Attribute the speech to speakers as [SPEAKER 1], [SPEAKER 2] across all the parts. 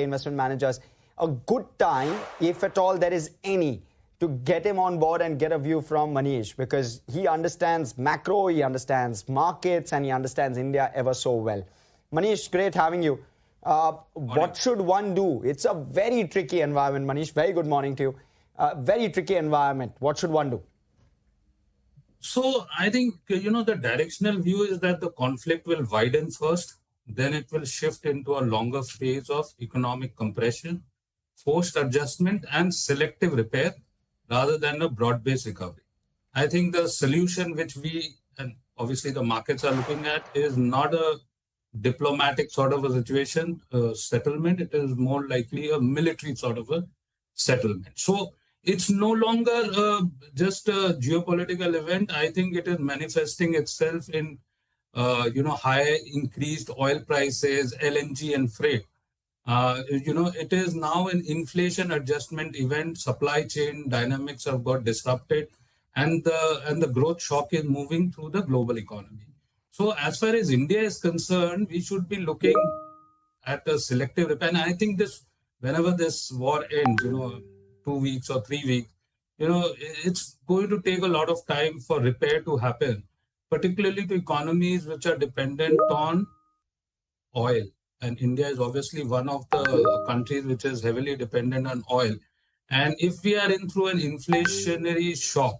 [SPEAKER 1] investment managers. A good time, if at all there is any, to get him on board and get a view from Manish, because he understands macro, he understands markets, and he understands India ever so well. Manish, great having you. What should one do? It's a very tricky environment, Manish. Very good morning to you. Very tricky environment. What should one do?
[SPEAKER 2] So I think, the directional view is that the conflict will widen first, then it will shift into a longer phase of economic compression, forced adjustment and selective repair rather than a broad-based recovery. I think the solution which we, and obviously the markets are looking at, is not a diplomatic sort of a situation, settlement. It is more likely a military sort of a settlement. So it's no longer just a geopolitical event. I think it is manifesting itself in, high increased oil prices, LNG and freight. It is now an inflation adjustment event. Supply chain dynamics have got disrupted, and the growth shock is moving through the global economy. So as far as India is concerned, we should be looking at a selective repair. And I think whenever this war ends, 2 weeks or 3 weeks, it's going to take a lot of time for repair to happen, particularly to economies which are dependent on oil. And India is obviously one of the countries which is heavily dependent on oil. And if we are in through an inflationary shock,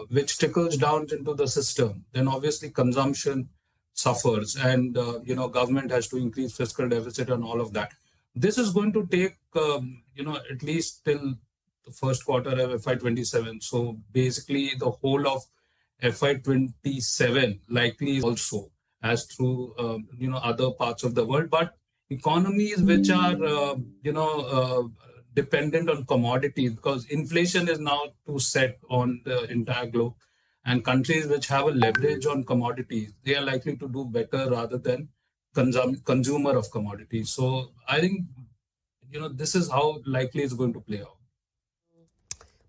[SPEAKER 2] which trickles down into the system, then obviously consumption suffers, and government has to increase fiscal deficit and all of that. This is going to take at least till the first quarter of FY27. So basically the whole of FY27 likely also, as through other parts of the world. But economies which are dependent on commodities, because inflation is now too set on the entire globe, and countries which have a leverage on commodities, they are likely to do better rather than consumer of commodities. So I think this is how likely it's going to play out.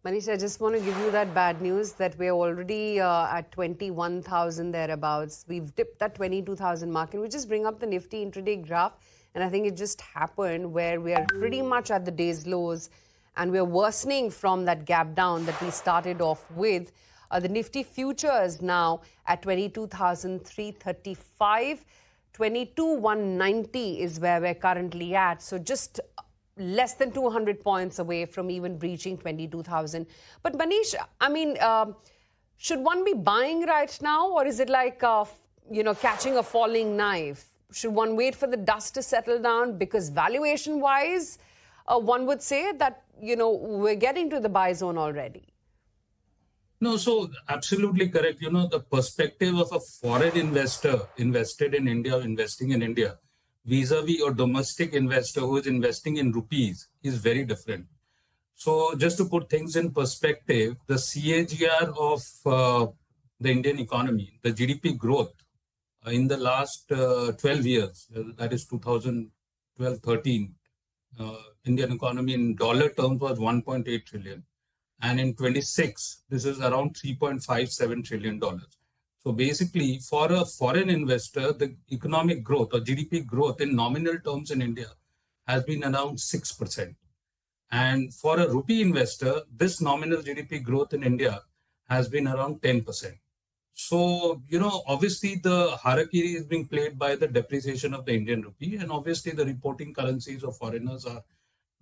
[SPEAKER 3] Manish, I just want to give you that bad news that we're already at 21,000 thereabouts. We've dipped that 22,000 mark, and we just bring up the Nifty intraday graph. And I think it just happened where we are pretty much at the day's lows, and we're worsening from that gap down that we started off with. The Nifty futures now at 22,335. 22,190 is where we're currently at. So just less than 200 points away from even breaching 22,000. But Manish, should one be buying right now, or is it like, catching a falling knife? Should one wait for the dust to settle down? Because valuation-wise, one would say that, we're getting to the buy zone already.
[SPEAKER 2] No, so absolutely correct. The perspective of a foreign investor invested in India, investing in India, vis-a-vis a domestic investor who is investing in rupees is very different. So just to put things in perspective, the CAGR of the Indian economy, the GDP growth in the last 12 years, that is 2012-13, Indian economy in dollar terms was 1.8 trillion. And in 26, this is around $3.57 trillion. So basically, for a foreign investor, the economic growth or GDP growth in nominal terms in India has been around 6%. And for a rupee investor, this nominal GDP growth in India has been around 10%. So, obviously the hierarchy is being played by the depreciation of the Indian rupee, and obviously the reporting currencies of foreigners are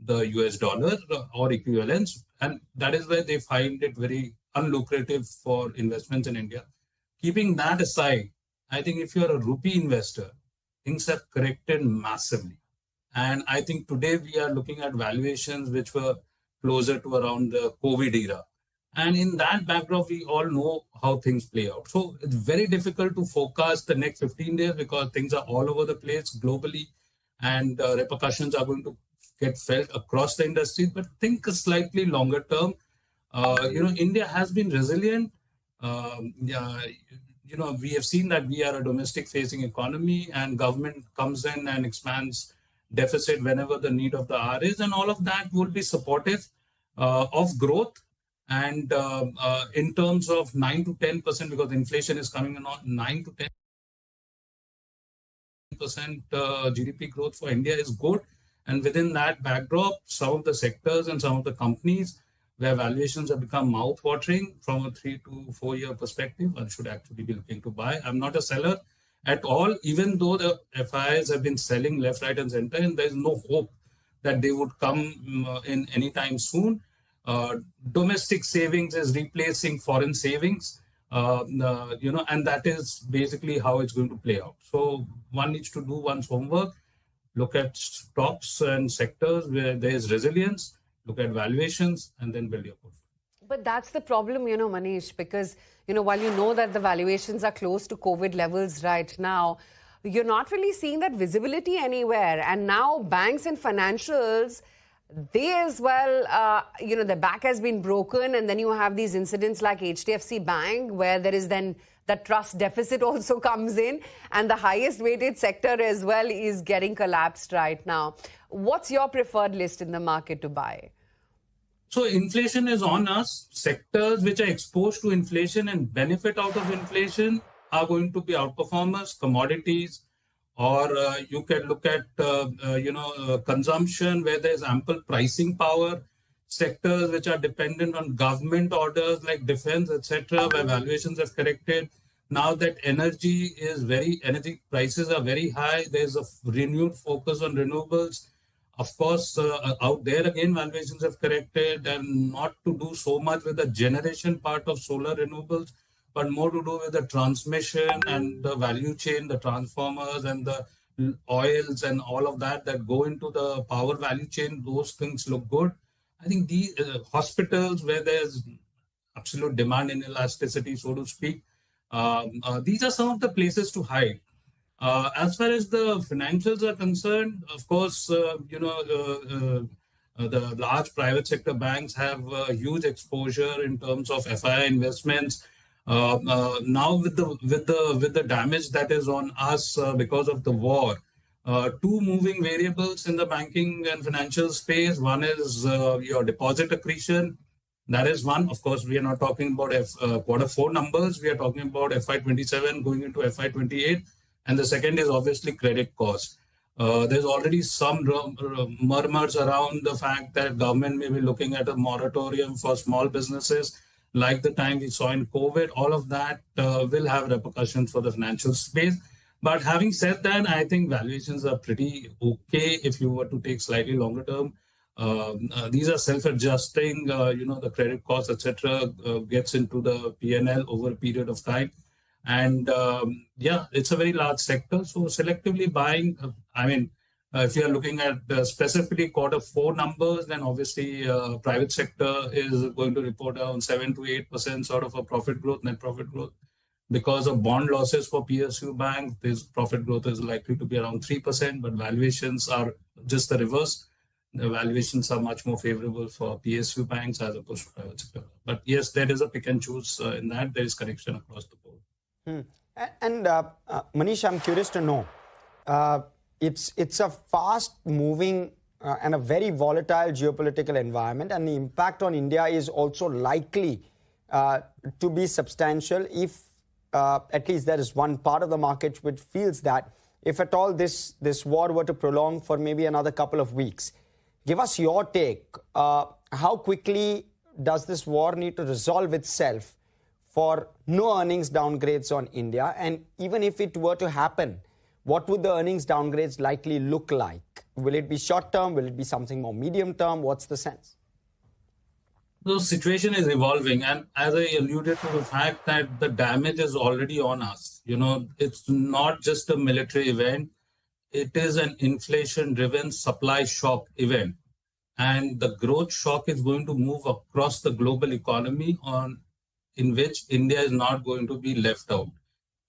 [SPEAKER 2] the US dollar or equivalents. And that is why they find it very unlucrative for investments in India. Keeping that aside, I think if you're a rupee investor, things have corrected massively. And I think today we are looking at valuations which were closer to around the COVID era. And in that backdrop, we all know how things play out. So it's very difficult to forecast the next 15 days because things are all over the place globally, and repercussions are going to get felt across the industry. But think a slightly longer term. India has been resilient. We have seen that we are a domestic facing economy, and government comes in and expands deficit whenever the need of the hour is, and all of that will be supportive of growth. And in terms of 9 to 10%, because inflation is coming in on 9 to 10% GDP growth for India is good. And within that backdrop, some of the sectors and some of the companies where valuations have become mouth-watering from a 3 to 4 year perspective, one should actually be looking to buy. I'm not a seller at all, even though the FIs have been selling left, right, and center, and there's no hope that they would come in any time soon. Domestic savings is replacing foreign savings, and that is basically how it's going to play out. So one needs to do one's homework, look at stocks and sectors where there is resilience, look at valuations, and then build your portfolio.
[SPEAKER 3] But that's the problem, Manish, because, while you know that the valuations are close to COVID levels right now, you're not really seeing that visibility anywhere. And now banks and financials, they as well, the back has been broken. And then you have these incidents like HDFC Bank, where there is then the trust deficit also comes in. And the highest weighted sector as well is getting collapsed right now. What's your preferred list in the market to buy?
[SPEAKER 2] So inflation is on us. Sectors which are exposed to inflation and benefit out of inflation are going to be outperformers, commodities, or you can look at, consumption where there's ample pricing power, sectors which are dependent on government orders like defense, etc., where valuations have corrected. Now that energy prices are very high, there's a renewed focus on renewables. Of course, out there again, valuations have corrected, and not to do so much with the generation part of solar renewables, but more to do with the transmission and the value chain, the transformers and the oils and all of that go into the power value chain. Those things look good. I think these hospitals where there's absolute demand inelasticity, so to speak, these are some of the places to hide. As far as the financials are concerned, of course, the large private sector banks have huge exposure in terms of FII investments. Now with the damage that is on us because of the war, two moving variables in the banking and financial space. One is your deposit accretion. That is one. Of course, we are not talking about Q4 numbers. We are talking about FY27 going into FY28. And the second is obviously credit cost. There's already some murmurs around the fact that government may be looking at a moratorium for small businesses, like the time we saw in COVID. All of that will have repercussions for the financial space. But having said that, I think valuations are pretty okay if you were to take slightly longer term. These are self-adjusting, the credit cost, etc., gets into the P&L over a period of time. And it's a very large sector. So selectively buying, if you are looking at specifically Q4 numbers, then obviously private sector is going to report around 7 to 8% sort of a profit growth, net profit growth. Because of bond losses for PSU Bank, this profit growth is likely to be around 3%, but valuations are just the reverse. The valuations are much more favorable for PSU banks as opposed to private sector. But yes, there is a pick and choose in that. There is correction across the board.
[SPEAKER 1] And Manish, I'm curious to know, it's a fast-moving and a very volatile geopolitical environment, and the impact on India is also likely to be substantial if at least there is one part of the market which feels that if at all this war were to prolong for maybe another couple of weeks. Give us your take. How quickly does this war need to resolve itself for no earnings downgrades on India? And even if it were to happen, what would the earnings downgrades likely look like? Will it be short term? Will it be something more medium term? What's the sense?
[SPEAKER 2] The situation is evolving. And as I alluded to the fact that the damage is already on us, it's not just a military event. It is an inflation-driven supply shock event. And the growth shock is going to move across the global economy in which India is not going to be left out.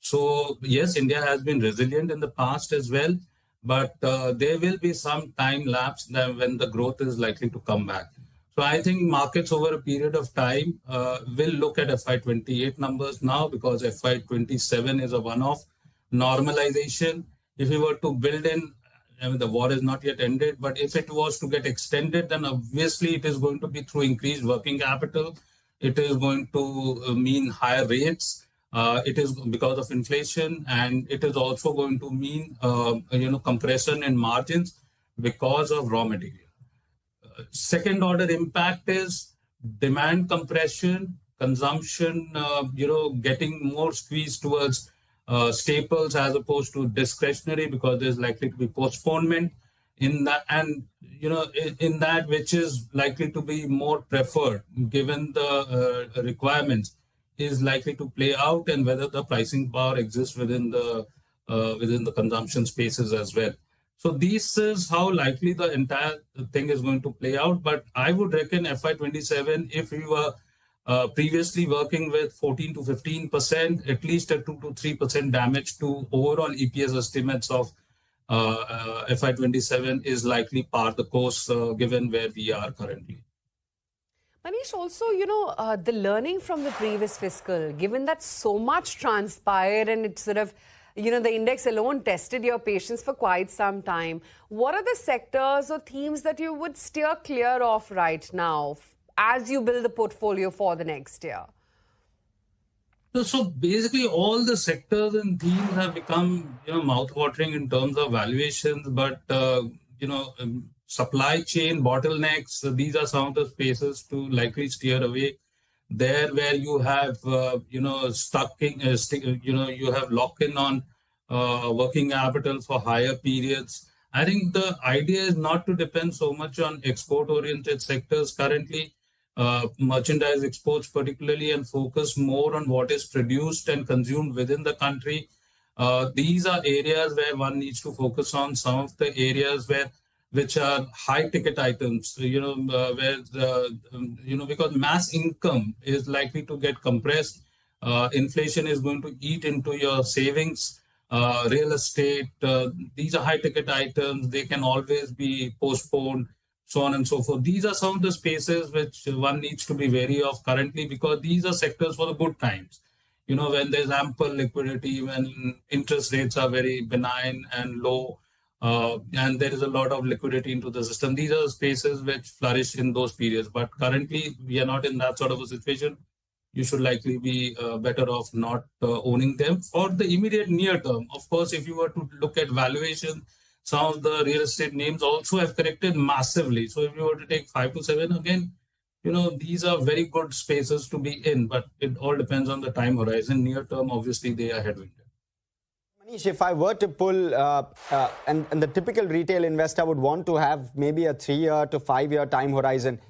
[SPEAKER 2] So yes, India has been resilient in the past as well, but there will be some time lapse when the growth is likely to come back. So I think markets over a period of time will look at FY28 numbers now, because FY27 is a one-off normalization. If we were to build in, the war is not yet ended, but if it was to get extended, then obviously it is going to be through increased working capital. It is going to mean higher rates. It is because of inflation, and it is also going to mean, compression in margins. because of raw material. Second order impact is demand compression, consumption, getting more squeezed towards staples as opposed to discretionary, because there's likely to be postponement in that, and in that which is likely to be more preferred given the requirements is likely to play out, and whether the pricing power exists within the consumption spaces as well. So this is how likely the entire thing is going to play out. But I would reckon FY27, if we were previously working with 14 to 15%, at least a 2 to 3% damage to overall EPS estimates of FY27 is likely par the course given where we are currently.
[SPEAKER 3] Manish, also, the learning from the previous fiscal, given that so much transpired and it sort of, the index alone tested your patience for quite some time. What are the sectors or themes that you would steer clear of right now as you build the portfolio for the next year?
[SPEAKER 2] So basically, all the sectors and themes have become, mouth-watering in terms of valuations. But supply chain bottlenecks, these are some of the spaces to likely steer away. There, where you have, you have lock-in on working capital for higher periods. I think the idea is not to depend so much on export-oriented sectors currently. Merchandise exports particularly, and focus more on what is produced and consumed within the country. These are areas where one needs to focus on. Some of the areas which are high ticket items, because mass income is likely to get compressed. Inflation is going to eat into your savings. Real estate, these are high ticket items. They can always be postponed, so on and so forth. These are some of the spaces which one needs to be wary of currently, because these are sectors for the good times. When there's ample liquidity, when interest rates are very benign and low, and there is a lot of liquidity into the system. These are spaces which flourish in those periods. But currently, we are not in that sort of a situation. You should likely be better off not owning them for the immediate near term. Of course, if you were to look at valuation, some of the real estate names also have corrected massively. So if you were to take 5 to 7, again, these are very good spaces to be in, but it all depends on the time horizon. Near term, obviously, they are headwind.
[SPEAKER 1] Manish, if I were to pull, and the typical retail investor would want to have maybe a 3-year to 5-year time horizon,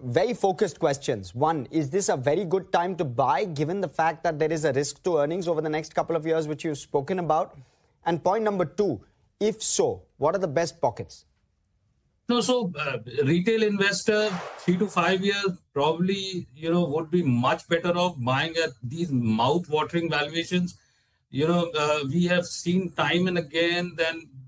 [SPEAKER 1] very focused questions. One, is this a very good time to buy given the fact that there is a risk to earnings over the next couple of years, which you've spoken about? And point number 2, if so, what are the best pockets?
[SPEAKER 2] No, so retail investor, 3 to 5 years, probably, would be much better off buying at these mouth-watering valuations. We have seen time and again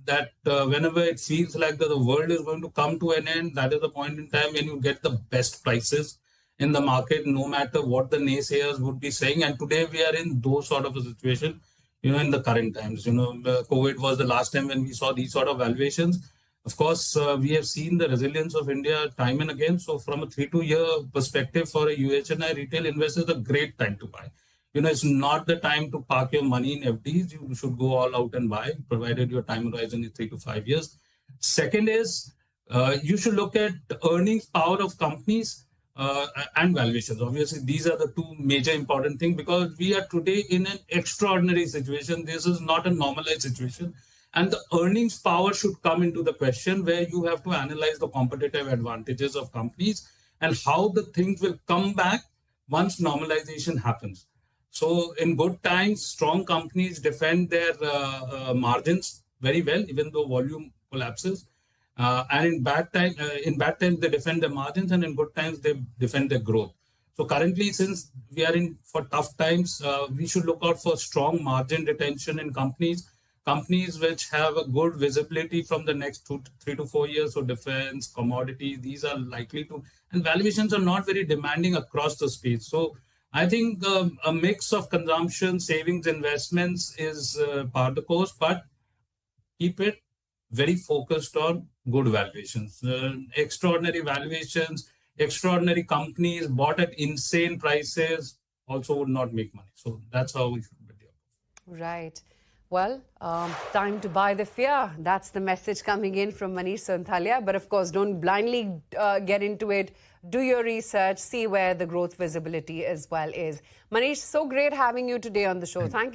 [SPEAKER 2] that whenever it feels like the world is going to come to an end, that is the point in time when you get the best prices in the market, no matter what the naysayers would be saying. And today we are in those sort of a situation, in the current times. COVID was the last time when we saw these sort of valuations. Of course, we have seen the resilience of India time and again. So from a 3 to 2 year perspective for a UHNI retail investor, is a great time to buy. It's not the time to park your money in FDs. You should go all out and buy, provided your time horizon is 3 to 5 years. Second is, you should look at the earnings power of companies and valuations. Obviously, these are the two major important things, because we are today in an extraordinary situation. This is not a normalized situation. And the earnings power should come into the question, where you have to analyze the competitive advantages of companies and how the things will come back once normalization happens. So in good times, strong companies defend their margins very well, even though volume collapses. And in bad times, they defend their margins, and in good times, they defend their growth. So currently, since we are in for tough times, we should look out for strong margin retention in companies which have a good visibility from the next 3 to 4 years. So defense, commodities, these are likely to, and valuations are not very demanding across the space. So I think a mix of consumption, savings, investments is part of the course, but keep it very focused on good valuations. Extraordinary valuations, extraordinary companies bought at insane prices also would not make money. So that's how we should be.
[SPEAKER 3] Right. Well, time to buy the fear. That's the message coming in from Manish Sonthalia. But of course, don't blindly get into it. Do your research, see where the growth visibility as well is. Manish, so great having you today on the show. Thank you.